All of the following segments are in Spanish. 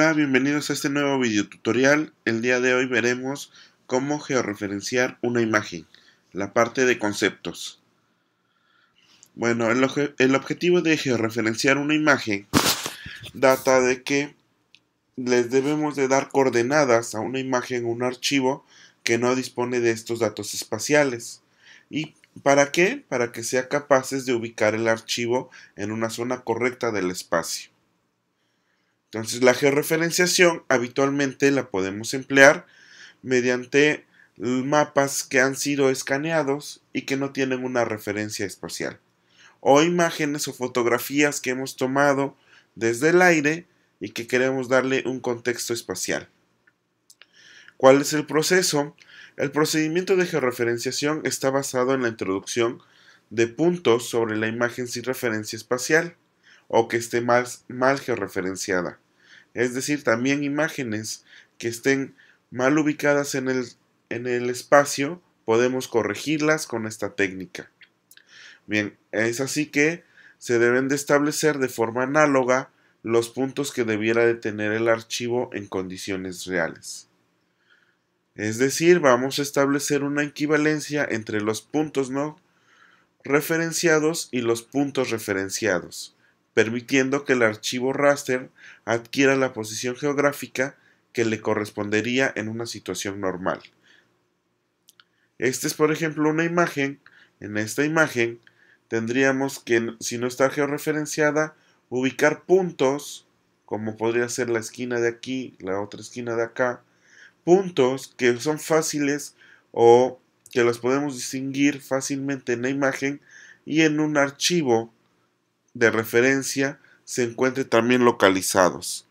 Hola, bienvenidos a este nuevo video tutorial. El día de hoy veremos cómo georreferenciar una imagen, la parte de conceptos. Bueno, el objetivo de georreferenciar una imagen data de que les debemos de dar coordenadas a una imagen o un archivo que no dispone de estos datos espaciales. ¿Y para qué? Para que sea capaces de ubicar el archivo en una zona correcta del espacio. Entonces la georreferenciación habitualmente la podemos emplear mediante mapas que han sido escaneados y que no tienen una referencia espacial, o imágenes o fotografías que hemos tomado desde el aire y que queremos darle un contexto espacial. ¿Cuál es el proceso? El procedimiento de georreferenciación está basado en la introducción de puntos sobre la imagen sin referencia espacial o que esté mal georreferenciada. Es decir, también imágenes que estén mal ubicadas en el espacio, podemos corregirlas con esta técnica. Bien, es así que se deben de establecer de forma análoga los puntos que debiera de tener el archivo en condiciones reales. Es decir, vamos a establecer una equivalencia entre los puntos no referenciados y los puntos referenciados, permitiendo que el archivo raster adquiera la posición geográfica que le correspondería en una situación normal. Esta es, por ejemplo, una imagen. En esta imagen tendríamos que, si no está georreferenciada, ubicar puntos, como podría ser la esquina de aquí, la otra esquina de acá, puntos que son fáciles o que los podemos distinguir fácilmente en la imagen y en un archivo de referencia se encuentren también localizados.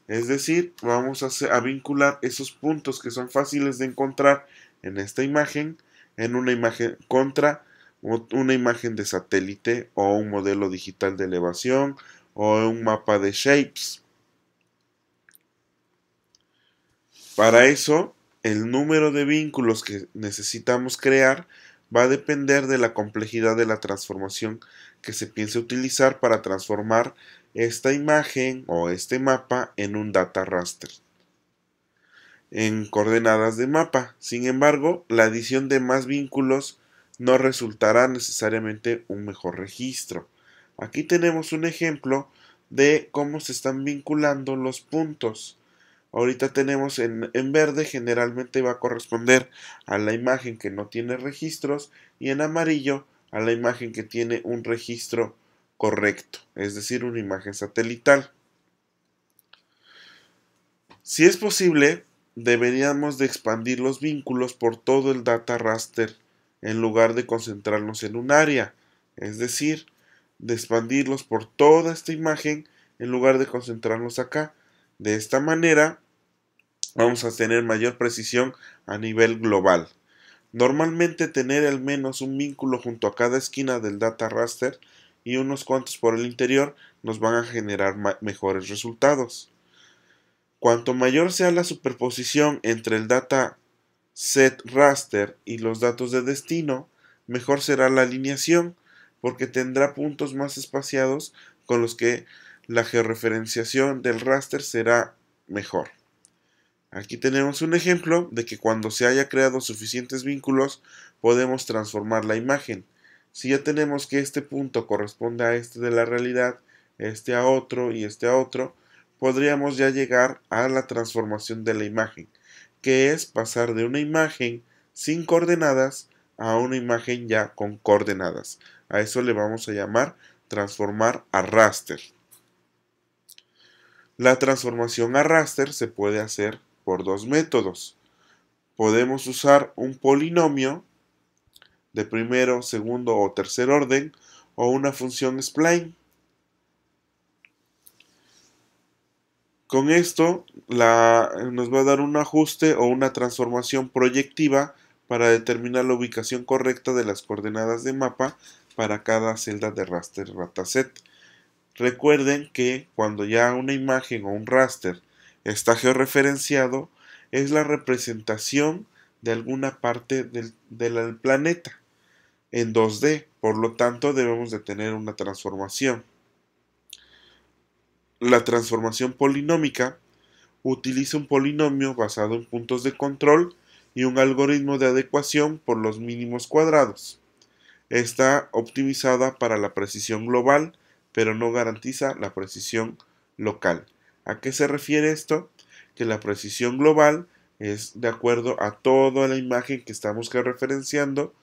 Es decir, vamos a vincular esos puntos que son fáciles de encontrar en esta imagen en una imagen contra una imagen de satélite o un modelo digital de elevación o un mapa de shapes. Para eso, el número de vínculos que necesitamos crear va a depender de la complejidad de la transformación que se piense utilizar para transformar esta imagen o este mapa en un data raster en coordenadas de mapa. Sin embargo, la adición de más vínculos no resultará necesariamente un mejor registro. Aquí tenemos un ejemplo de cómo se están vinculando los puntos. Ahorita tenemos en verde, generalmente va a corresponder a la imagen que no tiene registros, y en amarillo a la imagen que tiene un registro correcto, es decir, una imagen satelital. Si es posible, deberíamos de expandir los vínculos por todo el data raster en lugar de concentrarnos en un área, es decir, de expandirlos por toda esta imagen en lugar de concentrarnos acá. De esta manera vamos a tener mayor precisión a nivel global. Normalmente tener al menos un vínculo junto a cada esquina del data raster y unos cuantos por el interior nos van a generar mejores resultados. Cuanto mayor sea la superposición entre el data set raster y los datos de destino, mejor será la alineación, porque tendrá puntos más espaciados con los que la georreferenciación del raster será mejor. Aquí tenemos un ejemplo de que cuando se haya creado suficientes vínculos podemos transformar la imagen. Si ya tenemos que este punto corresponde a este de la realidad, este a otro y este a otro, podríamos ya llegar a la transformación de la imagen, que es pasar de una imagen sin coordenadas a una imagen ya con coordenadas. A eso le vamos a llamar transformar a raster. La transformación a raster se puede hacer por dos métodos. Podemos usar un polinomio de primero, segundo o tercer orden o una función spline. Con esto nos va a dar un ajuste o una transformación proyectiva para determinar la ubicación correcta de las coordenadas de mapa para cada celda de raster dataset. Recuerden que cuando ya una imagen o un raster está georreferenciado, es la representación de alguna parte del planeta en 2D, por lo tanto debemos de tener una transformación. La transformación polinómica utiliza un polinomio basado en puntos de control y un algoritmo de adecuación por los mínimos cuadrados. Está optimizada para la precisión global, pero no garantiza la precisión local. ¿A qué se refiere esto? Que la precisión global es de acuerdo a toda la imagen que estamos referenciando,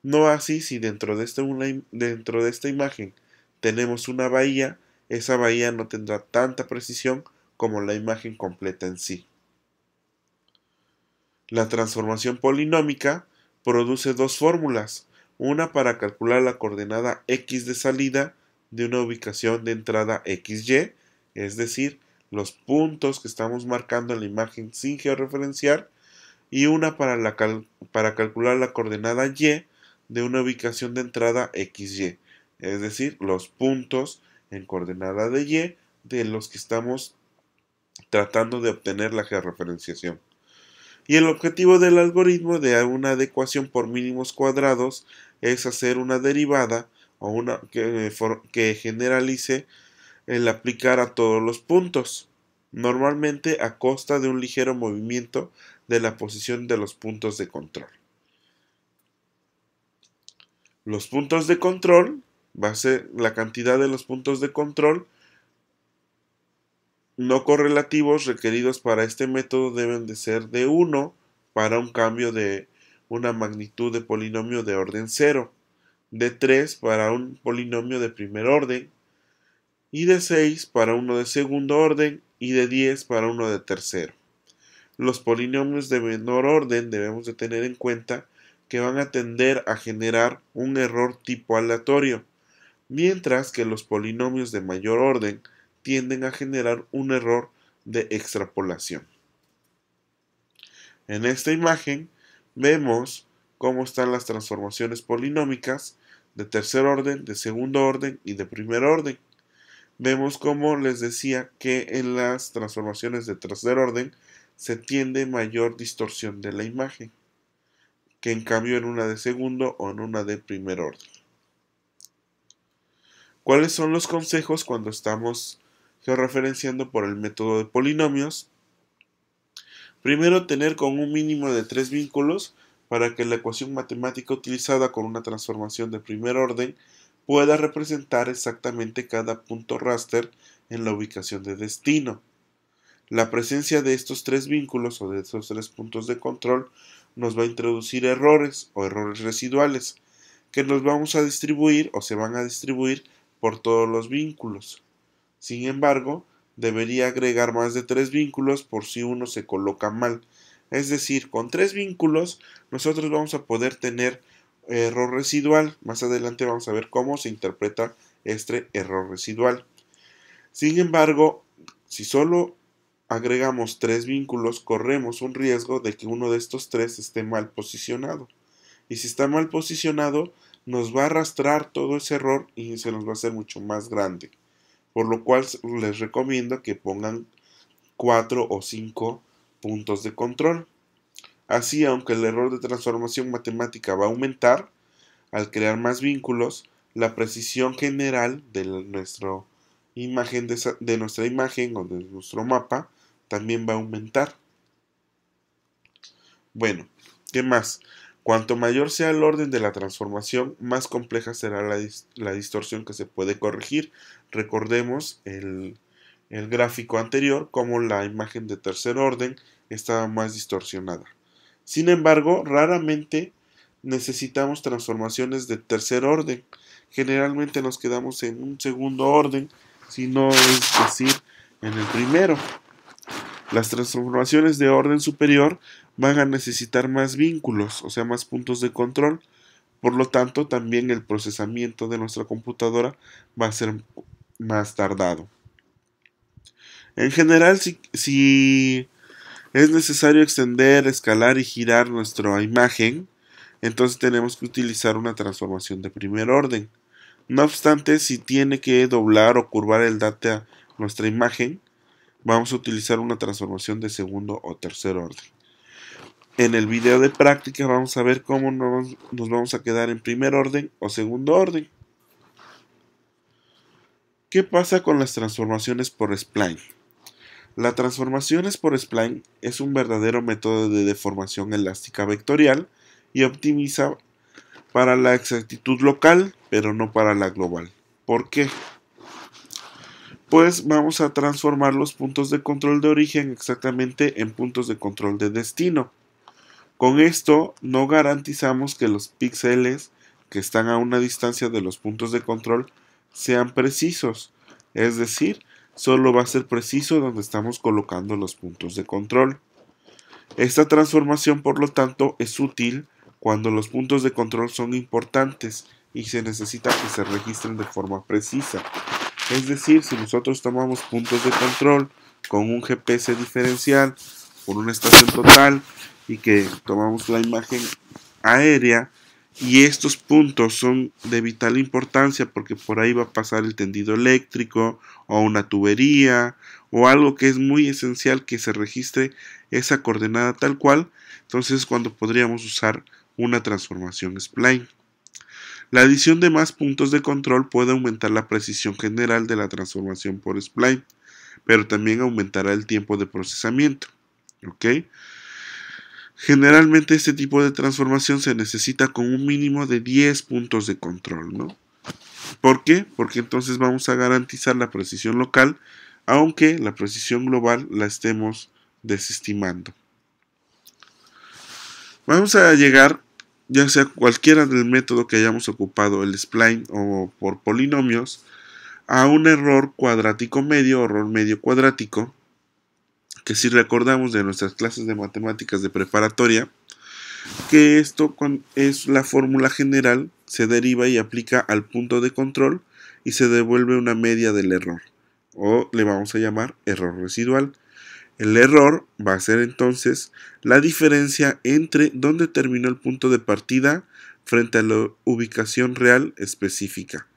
no así si dentro de esta imagen tenemos una bahía, esa bahía no tendrá tanta precisión como la imagen completa en sí. La transformación polinómica produce dos fórmulas, una para calcular la coordenada x de salida de una ubicación de entrada xy, es decir, los puntos que estamos marcando en la imagen sin georreferenciar, y una para calcular la coordenada y de una ubicación de entrada xy, es decir, los puntos en coordenada de y de los que estamos tratando de obtener la georreferenciación. Y el objetivo del algoritmo de una adecuación por mínimos cuadrados es hacer una derivada o una que generalice el aplicar a todos los puntos, normalmente a costa de un ligero movimiento de la posición de los puntos de control. Los puntos de control va a ser la cantidad de los puntos de control no correlativos requeridos para este método deben de ser de 1 para un cambio de una magnitud de polinomio de orden 0, de 3 para un polinomio de primer orden, y de 6 para uno de segundo orden, y de 10 para uno de tercero. Los polinomios de menor orden debemos de tener en cuenta que van a tender a generar un error tipo aleatorio, mientras que los polinomios de mayor orden tienden a generar un error de extrapolación. En esta imagen vemos cómo están las transformaciones polinómicas de tercer orden, de segundo orden y de primer orden. Vemos como les decía que en las transformaciones de tercer orden se tiende mayor distorsión de la imagen que en cambio en una de segundo o en una de primer orden. ¿Cuáles son los consejos cuando estamos georreferenciando por el método de polinomios? Primero, tener con un mínimo de 3 vínculos para que la ecuación matemática utilizada con una transformación de primer orden pueda representar exactamente cada punto raster en la ubicación de destino. La presencia de estos 3 vínculos o de estos 3 puntos de control nos va a introducir errores o errores residuales que nos vamos a distribuir o se van a distribuir por todos los vínculos. Sin embargo, debería agregar más de 3 vínculos por si uno se coloca mal. Es decir, con 3 vínculos nosotros vamos a poder tener error residual. Más adelante vamos a ver cómo se interpreta este error residual. Sin embargo, si solo agregamos 3 vínculos, corremos un riesgo de que uno de estos 3 esté mal posicionado. Y si está mal posicionado, nos va a arrastrar todo ese error y se nos va a hacer mucho más grande. Por lo cual les recomiendo que pongan 4 o 5 puntos de control. Así, aunque el error de transformación matemática va a aumentar, al crear más vínculos, la precisión general de nuestra imagen o de nuestro mapa también va a aumentar. Bueno, ¿qué más? Cuanto mayor sea el orden de la transformación, más compleja será la distorsión que se puede corregir. Recordemos el gráfico anterior, como la imagen de tercer orden estaba más distorsionada. Sin embargo, raramente necesitamos transformaciones de tercer orden. Generalmente nos quedamos en un segundo orden, si no es decir, en el primero. Las transformaciones de orden superior van a necesitar más vínculos, o sea, más puntos de control. Por lo tanto, también el procesamiento de nuestra computadora va a ser más tardado. En general, si es necesario extender, escalar y girar nuestra imagen, entonces tenemos que utilizar una transformación de primer orden. No obstante, si tiene que doblar o curvar el data nuestra imagen, vamos a utilizar una transformación de segundo o tercer orden. En el video de práctica vamos a ver cómo nos vamos a quedar en primer orden o segundo orden. ¿Qué pasa con las transformaciones por spline? La transformaciones por spline es un verdadero método de deformación elástica vectorial y optimiza para la exactitud local, pero no para la global. ¿Por qué? Pues vamos a transformar los puntos de control de origen exactamente en puntos de control de destino. Con esto no garantizamos que los píxeles que están a una distancia de los puntos de control sean precisos, es decir, solo va a ser preciso donde estamos colocando los puntos de control. Esta transformación, por lo tanto, es útil cuando los puntos de control son importantes y se necesita que se registren de forma precisa. Es decir, si nosotros tomamos puntos de control con un GPS diferencial por una estación total y que tomamos la imagen aérea y estos puntos son de vital importancia porque por ahí va a pasar el tendido eléctrico o una tubería o algo que es muy esencial que se registre esa coordenada tal cual, entonces es cuando podríamos usar una transformación spline. La adición de más puntos de control puede aumentar la precisión general de la transformación por spline, pero también aumentará el tiempo de procesamiento. ¿Ok? Generalmente este tipo de transformación se necesita con un mínimo de 10 puntos de control, ¿no? ¿Por qué? Porque entonces vamos a garantizar la precisión local, aunque la precisión global la estemos desestimando. Vamos a llegar, ya sea cualquiera del método que hayamos ocupado, el spline o por polinomios, a un error cuadrático medio o error medio cuadrático, que si recordamos de nuestras clases de matemáticas de preparatoria, que esto es la fórmula general, se deriva y aplica al punto de control y se devuelve una media del error, o le vamos a llamar error residual. El error va a ser entonces la diferencia entre dónde terminó el punto de partida frente a la ubicación real específica.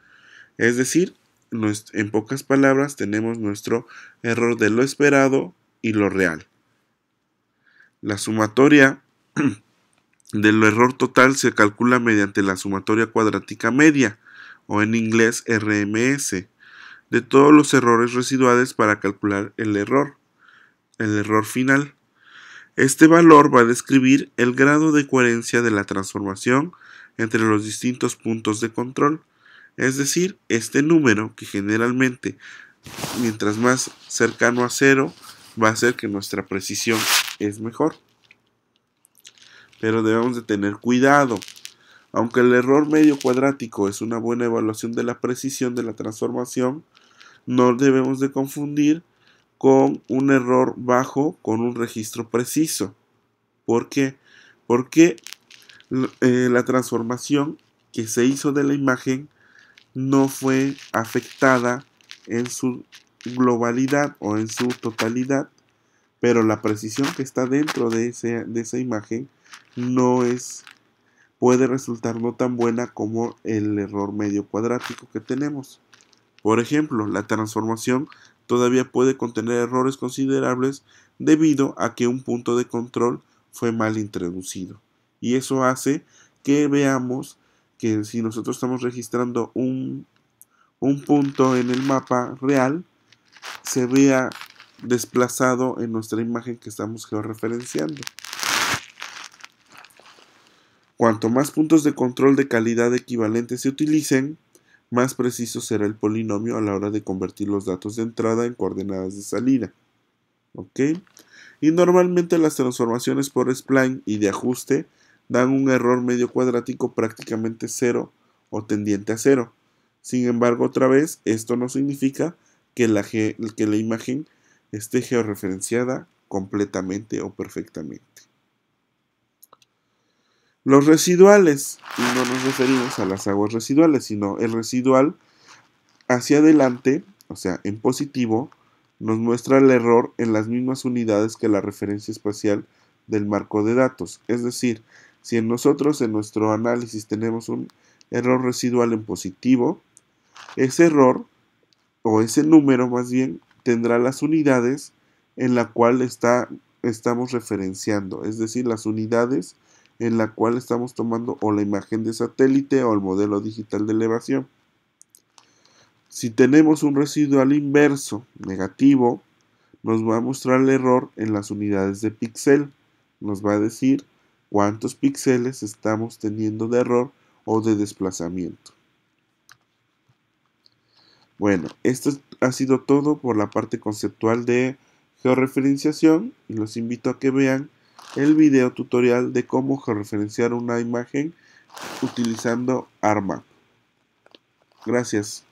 Es decir, en pocas palabras tenemos nuestro error de lo esperado y lo real. La sumatoria del error total se calcula mediante la sumatoria cuadrática media, o en inglés RMS, de todos los errores residuales para calcular el error final. Este valor va a describir el grado de coherencia de la transformación entre los distintos puntos de control, es decir, este número que generalmente, mientras más cercano a cero, va a hacer que nuestra precisión es mejor. Pero debemos de tener cuidado. Aunque el error medio cuadrático es una buena evaluación de la precisión de la transformación, no debemos de confundir con un error bajo con un registro preciso. ¿Por qué? Porque la transformación que se hizo de la imagen no fue afectada en su globalidad o en su totalidad, pero la precisión que está dentro de esa imagen puede resultar no tan buena como el error medio cuadrático que tenemos. Por ejemplo, la transformación todavía puede contener errores considerables debido a que un punto de control fue mal introducido. Y eso hace que veamos que si nosotros estamos registrando un punto en el mapa real, se vea desplazado en nuestra imagen que estamos georreferenciando. Cuanto más puntos de control de calidad equivalentes se utilicen, más preciso será el polinomio a la hora de convertir los datos de entrada en coordenadas de salida. ¿Ok? Y normalmente las transformaciones por spline y de ajuste dan un error medio cuadrático prácticamente cero o tendiente a cero. Sin embargo, otra vez, esto no significa que la imagen esté georreferenciada completamente o perfectamente. Los residuales, y no nos referimos a las aguas residuales, sino el residual hacia adelante, o sea, en positivo, nos muestra el error en las mismas unidades que la referencia espacial del marco de datos. Es decir, si nosotros en nuestro análisis tenemos un error residual en positivo, ese error, o ese número más bien, tendrá las unidades en la cual estamos referenciando, es decir, las unidades en la cual estamos tomando o la imagen de satélite o el modelo digital de elevación. Si tenemos un residual inverso negativo, nos va a mostrar el error en las unidades de píxel. Nos va a decir cuántos píxeles estamos teniendo de error o de desplazamiento. Bueno, esto ha sido todo por la parte conceptual de georreferenciación y los invito a que vean el video tutorial de cómo georreferenciar una imagen utilizando ARMAP. Gracias.